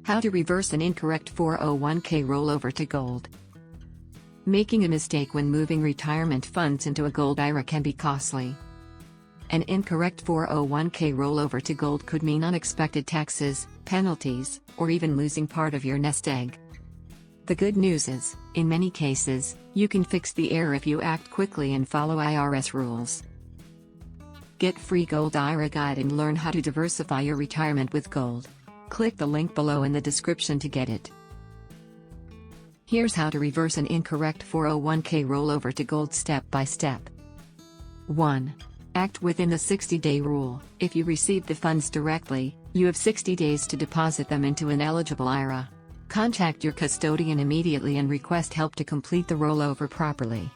How to reverse an incorrect 401k rollover to gold. Making a mistake when moving retirement funds into a gold IRA can be costly. An incorrect 401k rollover to gold could mean unexpected taxes, penalties, or even losing part of your nest egg. The good news is, in many cases, you can fix the error if you act quickly and follow IRS rules. Get free Gold IRA Guide and learn how to diversify your retirement with gold. Click the link below in the description to get it. Here's how to reverse an incorrect 401k rollover to gold step by step. 1. Act within the 60-day rule. If you receive the funds directly, you have 60 days to deposit them into an eligible IRA. Contact your custodian immediately and request help to complete the rollover properly.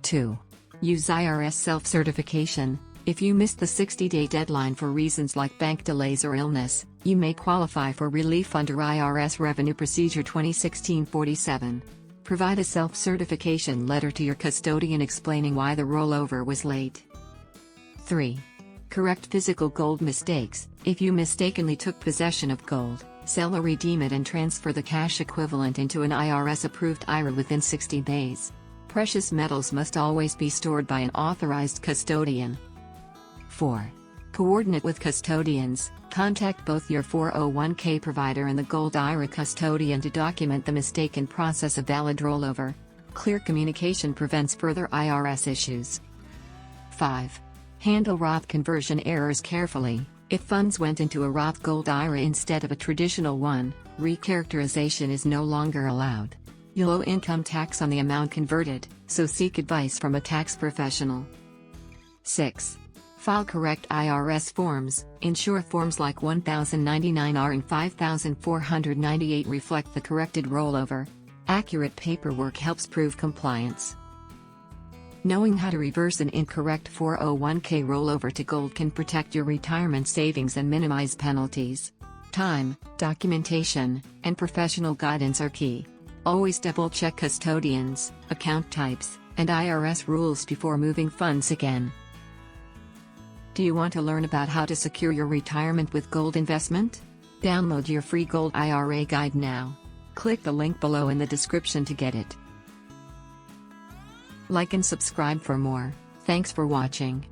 2. Use IRS self-certification. If you missed the 60-day deadline for reasons like bank delays or illness, you may qualify for relief under IRS Revenue Procedure 2016-47. Provide a self-certification letter to your custodian explaining why the rollover was late. 3. Correct physical gold mistakes. If you mistakenly took possession of gold, sell or redeem it and transfer the cash equivalent into an IRS-approved IRA within 60 days. Precious metals must always be stored by an authorized custodian. 4. Coordinate with custodians. Contact both your 401k provider and the Gold IRA custodian to document the mistake and process a valid rollover. Clear communication prevents further IRS issues. 5. Handle Roth conversion errors carefully. If funds went into a Roth Gold IRA instead of a traditional one, recharacterization is no longer allowed. You'll owe income tax on the amount converted, so seek advice from a tax professional. 6. File correct IRS forms. Ensure forms like 1099-R and 5498 reflect the corrected rollover. Accurate paperwork helps prove compliance. Knowing how to reverse an incorrect 401k rollover to gold can protect your retirement savings and minimize penalties. Time, documentation, and professional guidance are key. Always double-check custodians, account types, and IRS rules before moving funds again. Do you want to learn about how to secure your retirement with gold investment? Download your free Gold IRA Guide now. Click the link below in the description to get it. Like and subscribe for more. Thanks for watching.